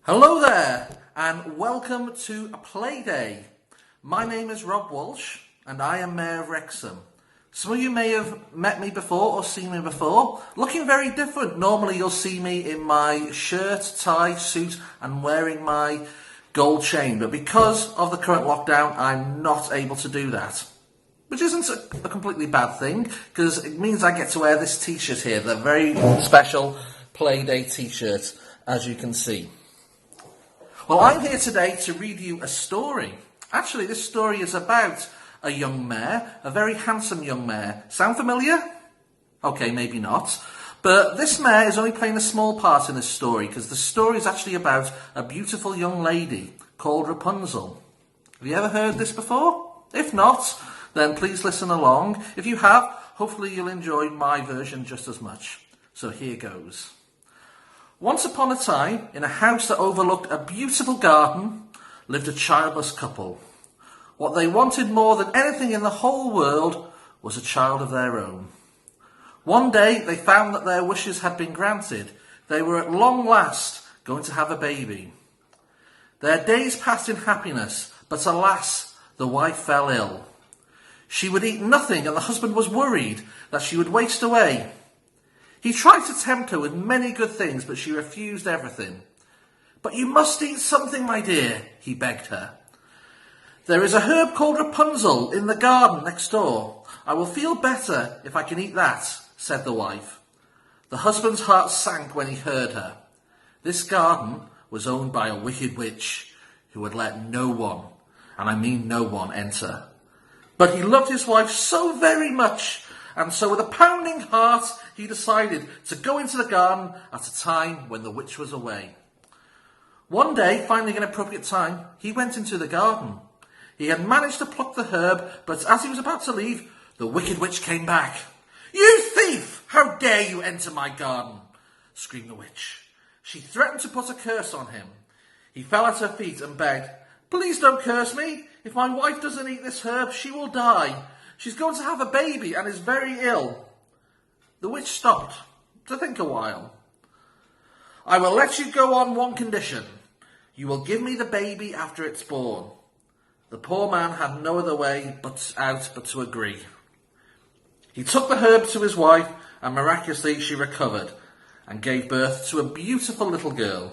Hello there, and welcome to Playday. My name is Rob Walsh, and I am Mayor of Wrexham. Some of you may have met me before or seen me before, looking very different. Normally you'll see me in my shirt, tie, suit, and wearing my gold chain, but because of the current lockdown, I'm not able to do that. Which isn't a completely bad thing, because it means I get to wear this t-shirt here, the very special Playday t-shirt, as you can see. Well, I'm here today to read you a story. Actually, this story is about a young mayor, a very handsome young mayor. Sound familiar? Okay, maybe not. But this mayor is only playing a small part in this story, because the story is actually about a beautiful young lady called Rapunzel. Have you ever heard this before? If not, then please listen along. If you have, hopefully you'll enjoy my version just as much. So here goes. Once upon a time, in a house that overlooked a beautiful garden, lived a childless couple. What they wanted more than anything in the whole world was a child of their own. One day, they found that their wishes had been granted. They were at long last going to have a baby. Their days passed in happiness, but alas, the wife fell ill. She would eat nothing, and the husband was worried that she would waste away. He tried to tempt her with many good things, but she refused everything. "But you must eat something, my dear," he begged her. "There is a herb called Rapunzel in the garden next door. I will feel better if I can eat that," said the wife. The husband's heart sank when he heard her. This garden was owned by a wicked witch who would let no one, and I mean no one, enter. But he loved his wife so very much, and so with a pounding heart, he decided to go into the garden at a time when the witch was away. One day, finding an appropriate time, he went into the garden. He had managed to pluck the herb, but as he was about to leave, the wicked witch came back. "You thief! How dare you enter my garden?" screamed the witch. She threatened to put a curse on him. He fell at her feet and begged, "Please don't curse me. If my wife doesn't eat this herb, she will die. She's going to have a baby and is very ill." The witch stopped to think a while. "I will let you go on one condition. You will give me the baby after it's born." The poor man had no other way but to agree. He took the herb to his wife, and miraculously she recovered and gave birth to a beautiful little girl.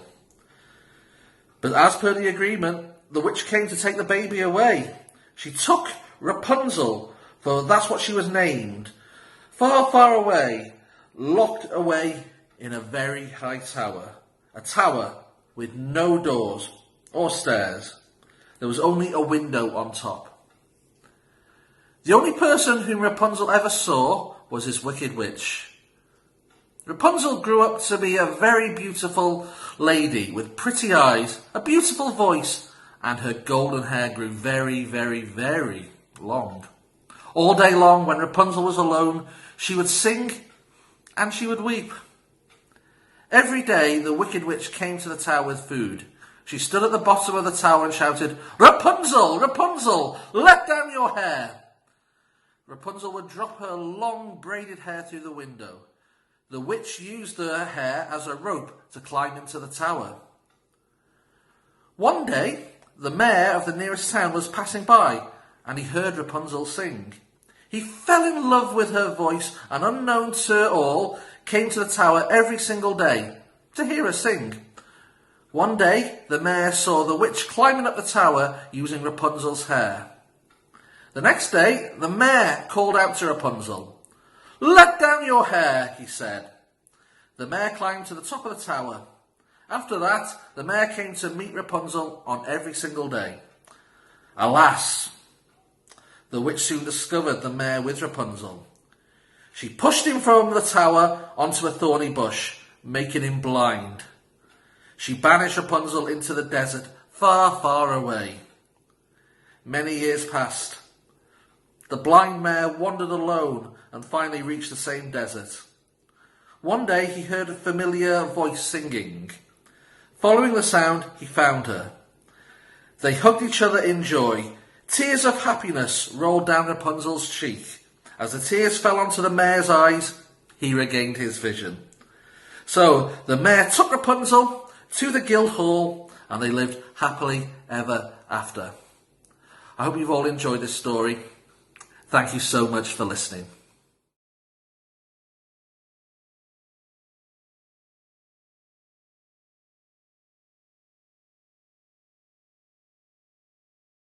But as per the agreement, the witch came to take the baby away. She took Rapunzel, for that's what she was named, far, far away, locked away in a very high tower. A tower with no doors or stairs. There was only a window on top. The only person whom Rapunzel ever saw was his wicked witch. Rapunzel grew up to be a very beautiful lady with pretty eyes, a beautiful voice, and her golden hair grew very, very, very long. All day long, when Rapunzel was alone, she would sing and she would weep. Every day, the wicked witch came to the tower with food. She stood at the bottom of the tower and shouted, "Rapunzel, Rapunzel, let down your hair." Rapunzel would drop her long braided hair through the window. The witch used her hair as a rope to climb into the tower. One day, the mayor of the nearest town was passing by, and he heard Rapunzel sing. He fell in love with her voice, and unknown to all, came to the tower every single day to hear her sing. One day, the mayor saw the witch climbing up the tower using Rapunzel's hair. The next day, the mayor called out to Rapunzel. "Let down your hair," he said. The mayor climbed to the top of the tower. After that, the mayor came to meet Rapunzel on every single day. Alas, the witch soon discovered the mayor with Rapunzel. She pushed him from the tower onto a thorny bush, making him blind. She banished Rapunzel into the desert, far, far away. Many years passed. The blind mayor wandered alone and finally reached the same desert. One day he heard a familiar voice singing. Following the sound, he found her. They hugged each other in joy. Tears of happiness rolled down Rapunzel's cheek. As the tears fell onto the mayor's eyes, he regained his vision. So the mayor took Rapunzel to the guild hall and they lived happily ever after. I hope you've all enjoyed this story. Thank you so much for listening.